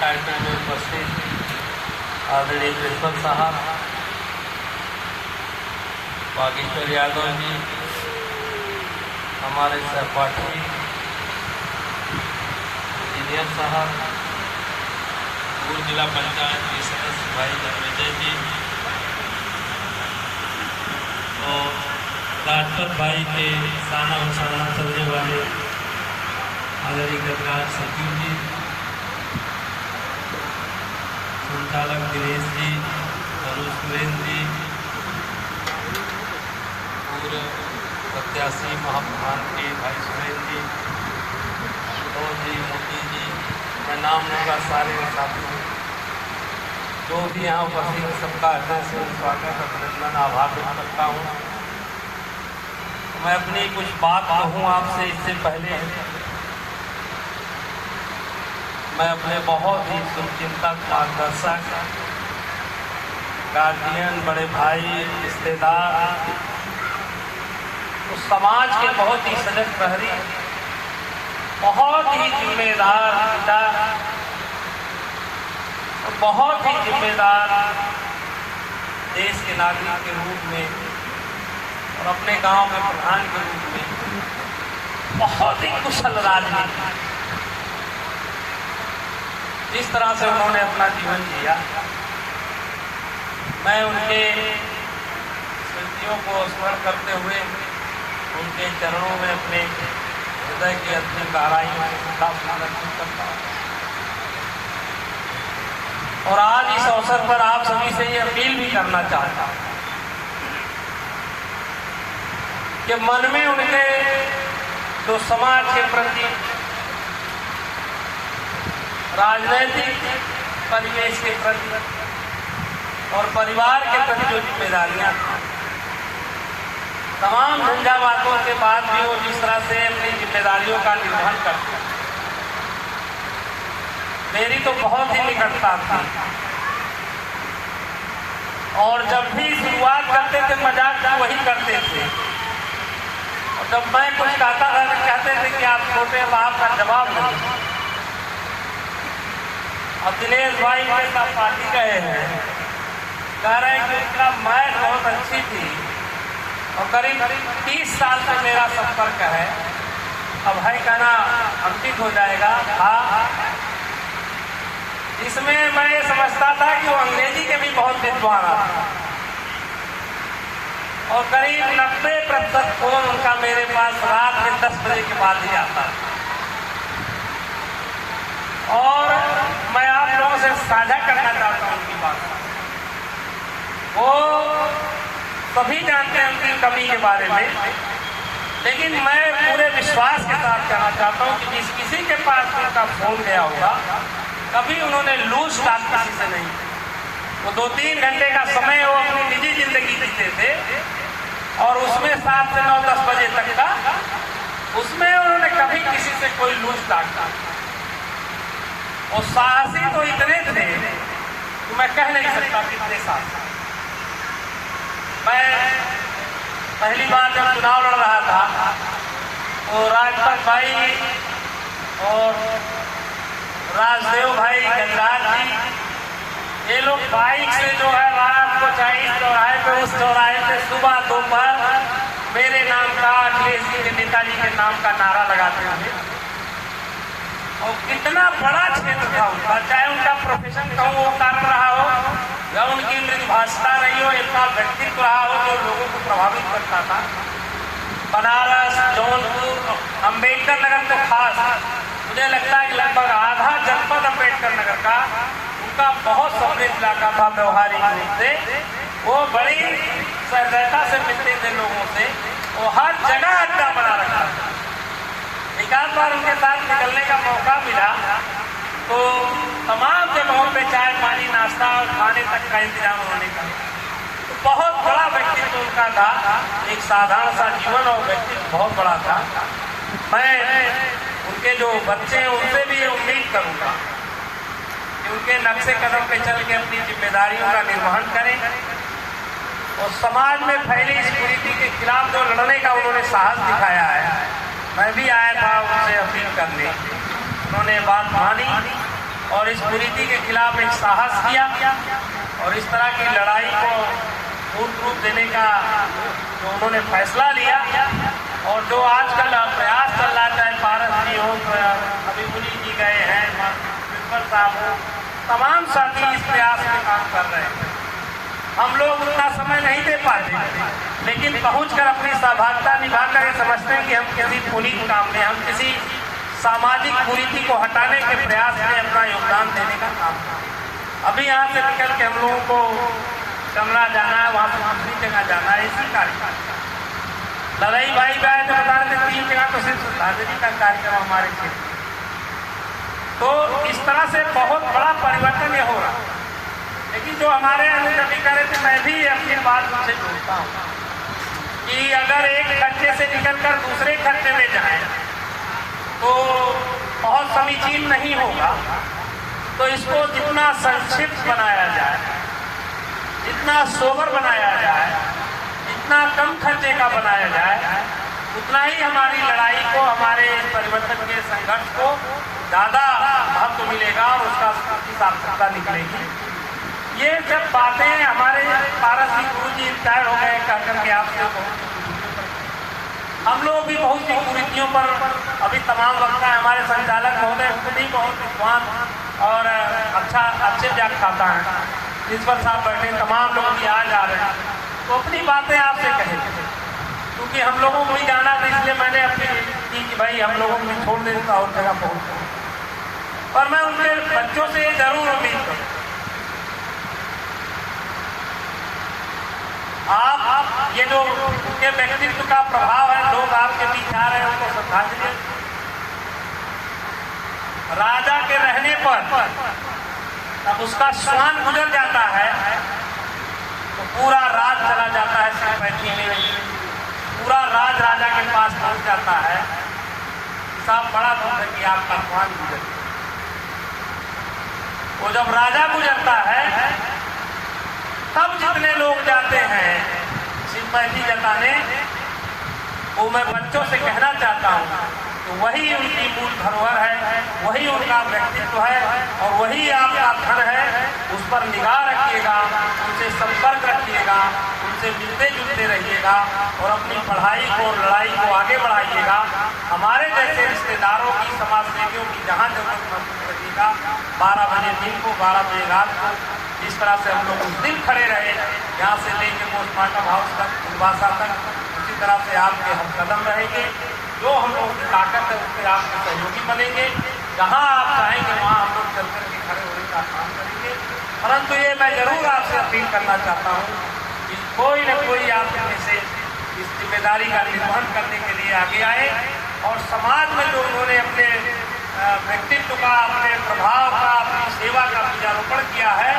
कार्यक्रम में उपस्थित आदरणीय प्रिंसिपल साहब, बागेश्वर यादव जी, हमारे सहपाठी इंजीनियर साहब, पूर्व जिला पंचायत के सदस्य भाई जन्मेजय जी और राजपत भाई के साना बसाना चलने वाले आदरणीय गजराज सचिव जी, संचालक दिनेश जी, अनुज कुरेन जी, पूर्व प्रत्याशी महाप्रधान के भाई सुरेन जी, मनोज जी, मोदी जी, मैं नाम लूँगा सारे साथियों जो भी यहाँ उपस्थित, सबका हृदय से स्वागत, अभिनंदन, आभार व्यक्त करता हूँ। मैं अपनी कुछ बात कहूँ आपसे, इससे पहले मैं अपने बहुत ही शुभचिंतक, मार्गदर्शक, गार्जियन, बड़े भाई, रिश्तेदार, उस समाज के बहुत ही सजग प्रहरी, बहुत ही जिम्मेदार पिता और बहुत ही जिम्मेदार देश के नागरिक के रूप में और अपने गांव में प्रधान के रूप में बहुत ही कुशल राजनीति, जिस तरह से उन्होंने अपना जीवन जिया, मैं उनके स्मृतियों को स्मरण करते हुए उनके चरणों में अपने हृदय की अंतिम गहराइयों से श्रद्धासुमन अर्पित करता हूँ। और आज इस अवसर पर आप सभी से ये अपील भी करना चाहता हूँ कि मन में उनके जो समाज के प्रति, राजनीतिक परिवेश के प्रति और परिवार के प्रति जो जिम्मेदारियां थी, तमाम झंझावातों के बाद भी वो जिस तरह से अपनी जिम्मेदारियों का निर्वहन करते हैं, मेरी तो बहुत ही निकटता थी। और जब भी शुरुआत करते थे मजाक वही करते थे, और जब मैं कुछ कहता था तो कहते थे कि आप छोटे बाप का जवाब नहीं। और दिनेश भाई के साथ पार्टी गए हैं, कह रहे हैं कि उनका मैच बहुत अच्छी थी और करीब 30 साल से मेरा संपर्क है, अब भाई कहना अंकित हो जाएगा। हाँ, इसमें मैं ये समझता था कि वो अंग्रेजी के भी बहुत विद्वान था और करीब 90% फोन उनका मेरे पास रात में 10 बजे के बाद ही आता था। और मैं आप लोगों से साझा करना चाहता हूँ उनकी बात। वो सभी जानते हैं उनकी कमी के बारे में, लेकिन मैं पूरे विश्वास के साथ कहना चाहता हूँ कि जिस किसी के पास उनका फोन गया होगा, कभी उन्होंने लूज टाक किसी से नहीं। वो 2-3 घंटे का समय वो अपनी निजी जिंदगी जीते थे और उसमें 7 से 9, 10 बजे तक का, उसमें उन्होंने कभी किसी से कोई लूज टाक था। और साहसी तो इतने थे कि मैं कह नहीं सकता कितने साहसी। मैं पहली बार जब चुनाव लड़ रहा था तो राजपत भाई और राजदेव भाई, गजराज जी, ये लोग बाइक से जो है रात को 40 चौराहे पे, उस चौराहे पे सुबह दोपहर मेरे नाम का, अखिलेश जी के, नेताजी के नाम का नारा लगाते हुए, और कितना बड़ा क्षेत्र था उनका, चाहे उनका प्रोफेशन कहूँ वो कारण रहा हो या उनकी मृदुभाषिता रही हो, इतना व्यक्तित्व रहा हो जो लोगों को प्रभावित करता था। बनारस, जौनपुर, अम्बेडकर नगर तो खास, मुझे लगता है लगभग आधा जनपद अम्बेडकर नगर का उनका बहुत समृद्ध इलाका था व्यवहारिक रूप से। वो बड़ी सहजता से मिलते थे लोगों से, वो हर जगह अड्डा बना रखा था। एक आध बार उनके साथ निकलने का मौका मिला तो तमाम जगहों पे चाय पानी, नाश्ता और खाने तक का इंतजाम होने का। तो बहुत बड़ा व्यक्तित्व उनका था, एक साधारण सा जीवन और व्यक्तित्व बहुत बड़ा था। मैं उनके जो बच्चे हैं उनसे भी ये उम्मीद करूंगा कि उनके नक्शे कदम पे चल के अपनी जिम्मेदारियों का निर्वहन करें और समाज में फैली इस कुरीति के खिलाफ जो लड़ने का उन्होंने साहस दिखाया है। मैं भी आया था उनसे अपील करने, उन्होंने बात मानी और इस कुरीति के खिलाफ एक साहस किया और इस तरह की लड़ाई को पूर्ण रूप देने का जो उन्होंने फैसला लिया और जो आजकल प्रयास चल रहा है, चाहे पारस जी हो, हबीबुल्ली जी गए हैं, प्रिंसिपल साहब हो, तमाम साथी इस प्रयास में काम कर रहे हैं। हम लोग उतना समय नहीं दे पाते, लेकिन पहुंचकर अपनी सहभागिता निभाकर ये समझते हैं कि हम किसी पुनीत काम में, हम किसी सामाजिक कुरीति को हटाने के प्रयास में अपना योगदान देने का काम करें। अभी यहाँ से निकल के हम लोगों को कमरा जाना है, वहाँ से दूसरी जगह जाना है, इसी कार्यक्रम लड़ाई भाई गए तो बता रहे थे 3 जगह तो सिर्फ श्रद्धांजलि का कार्यक्रम हमारे क्षेत्र। तो इस तरह से बहुत बड़ा परिवर्तन ये हो रहा है। लेकिन जो हमारे अनुकरण करे थे, मैं भी अपनी बात उनसे जोड़ता हूँ कि अगर एक खर्चे से निकलकर दूसरे खर्चे में जाए तो बहुत समीचीन नहीं होगा। तो इसको जितना संक्षिप्त बनाया जाए, जितना सोबर बनाया जाए, जितना कम खर्चे का बनाया जाए, उतना ही हमारी लड़ाई को, हमारे परिवर्तन के संघर्ष को ज़्यादा महत्व मिलेगा और उसका सार्थकता निकलेगी। ये सब बातें हमारे पारस जी गुरु जी रिटायर हो गए कह करके आपसे हम लोग भी बहुत सी कुरीतियों पर अभी तमाम वक्ता है, हमारे संचालक महोदय खुद ही बहुत विद्वान और अच्छे व्याख्याता हैं। प्रिंसिपल साहब बैठे, तमाम लोग भी आ जा रहे हैं, तो अपनी बातें आपसे कहें, क्योंकि हम लोगों को भी जाना था, इसलिए मैंने अपनी की कि भाई हम लोगों को छोड़ दें तो और जगह पहुँच। और मैं उनके बच्चों से ये जरूर उम्मीद करूँ, आप ये जो उनके व्यक्तित्व का प्रभाव है, लोग आपके बीच आ रहे हैं, उनको श्रद्धांजलि। राजा के रहने पर तब उसका श्वान गुजर जाता है तो पूरा राज चला जाता है सिरपैठी में, पूरा राज राजा के पास पहुंच जाता है। साहब बड़ा दुख है कि आपका श्वान गुजर, वो जब राजा गुजरता है तब जितने लोग जाते हैं सिरपैठी जताने, वो मैं बच्चों से कहना चाहता हूँ तो वही उनकी मूल धरोहर है, वही उनका व्यक्तित्व है और वही आपका धन है। उस पर निगाह रखिएगा, उनसे संपर्क रखिएगा, उनसे मिलते जुलते रहिएगा और अपनी पढ़ाई को, लड़ाई को आगे बढ़ाइएगा। हमारे जैसे रिश्तेदारों की, समाज सेवियों की जहाँ जरूरत महसूस रखिएगा, 12 बजे दिन को, 12 बजे रात को, जिस तरह से हम लोग उस दिन खड़े रहे, यहाँ से लेके पोस्टमार्टम हाउस तक, उद्वासा तक, उसी तरह से आपके हम कदम रहेंगे। जो हम लोगों की ताकत है उससे आपके सहयोगी बनेंगे। जहाँ आप चाहेंगे वहाँ हम लोग चल कर के खड़े होने का काम करेंगे। परंतु ये मैं जरूर आपसे अपील करना चाहता हूँ कि कोई न कोई आप में से इस जिम्मेदारी का निर्वहन करने के लिए आगे आए और समाज में जो उन्होंने अपने व्यक्तित्व का, अपने प्रभाव का, अपनी सेवा का बीजारोपण किया है,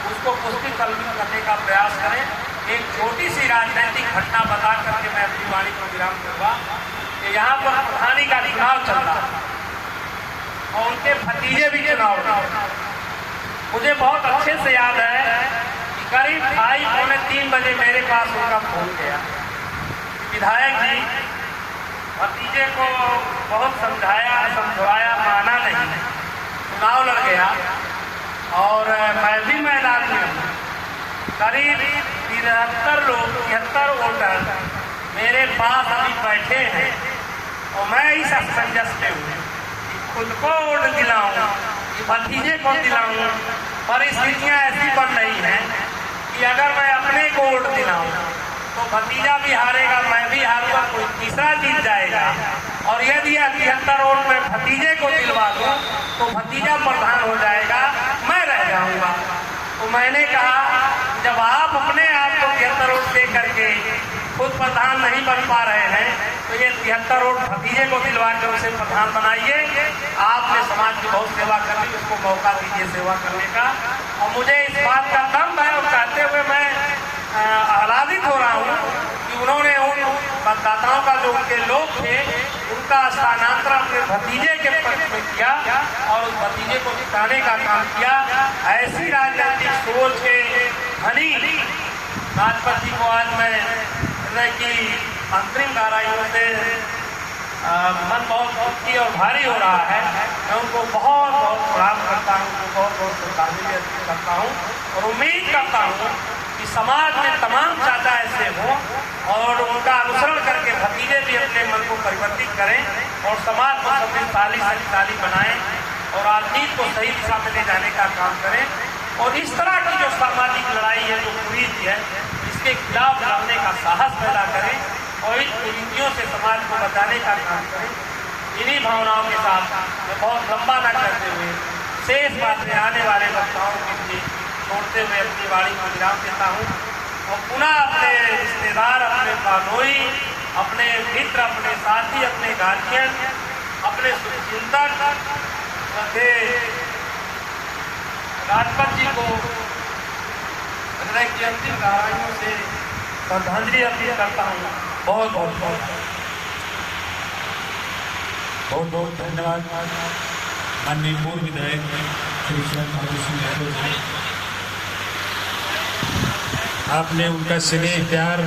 उसको पुष्टि कल्पित करने का प्रयास करें। एक छोटी सी राजनीतिक घटना बता करके मैं अपनी वाणी को विराम दूंगा कि यहाँ पर प्रधानी का चुनाव चल रहा है और उनके भतीजे भी चुनाव लड़ रहे हैं। मुझे बहुत अच्छे से याद है कि करीब 2:30-3 बजे मेरे पास उनका फोन गया। विधायक जी भतीजे को बहुत समझाया, माना नहीं, चुनाव लड़ गया और मैं भी मैदान में हूँ। करीब 73 वोटर मेरे पास अभी बैठे हैं और मैं इस असमंजस में हूँ कि खुद को वोट दिलाऊं कि भतीजे को दिलाऊं। परिस्थितियाँ ऐसी बन रही हैं कि अगर मैं अपने को वोट दिलाऊं तो भतीजा भी हारेगा, मैं भी हारूंगा, कोई तीसरा जीत जाएगा। और यदि 73 वोट में भतीजे को दिलवा दूं तो भतीजा प्रधान हो जाएगा, मैं रह जाऊंगा। तो मैंने कहा जब आप अपने आप को 73 वोट दे करके खुद प्रधान नहीं बन पा रहे हैं तो ये 73 वोट भतीजे को दिलवा कर उसे प्रधान बनाइए। आपने समाज की बहुत सेवा कर ली, उसको मौका दीजिए सेवा करने का। और मुझे इस बात का दम है और कहते हुए मैं आह्लादित हो रहा हूँ कि उन्होंने उन मतदाताओं का, जो उनके लोग थे, उनका स्थानांतरण अपने भतीजे के पक्ष में किया और उस भतीजे को जिताने का काम किया। ऐसी राजनीतिक सोच के धनी राष्ट्रपति को आज मैं की अंतरिम धाराइयों से मन बहुत दुखी और भारी हो रहा है। मैं उनको बहुत बहुत प्रणाम करता हूँ, उनको बहुत बहुत श्रद्धांजलि अर्पित करता हूँ और उम्मीद करता हूँ कि समाज में तमाम चाचा ऐसे हों और उनका अनुसरण करके भतीजे भी अपने मन को परिवर्तित करें और समाज को शक्तिशाली बनाएं और राजनीति को सही दिशा में ले जाने का काम करें और इस तरह की जो सामाजिक लड़ाई है, जो कुरीति है, इसके खिलाफ लड़ने का साहस पैदा करें और इन कुरीतियों से समाज को बचाने का काम करें। इन्हीं भावनाओं के साथ मैं बहुत लंबा न करते हुए शेष बात में आने वाले वक्ताओं के लिए छोड़ते हुए अपनी वाणी को विराम देता हूँ और पुनः अपने रिश्तेदार, अपने कानोई, अपने मित्र, अपने साथी, अपने गार्जियन, अपने शुभचिंतक राजपत जी को हृदय की अंतिम गहराइयों से श्रद्धांजलि अर्पित करता हूँ। बहुत बहुत धन्यवाद माननीय पूर्व विधायक श्री शरद सिंह यादव जी। आपने उनका स्नेह प्यार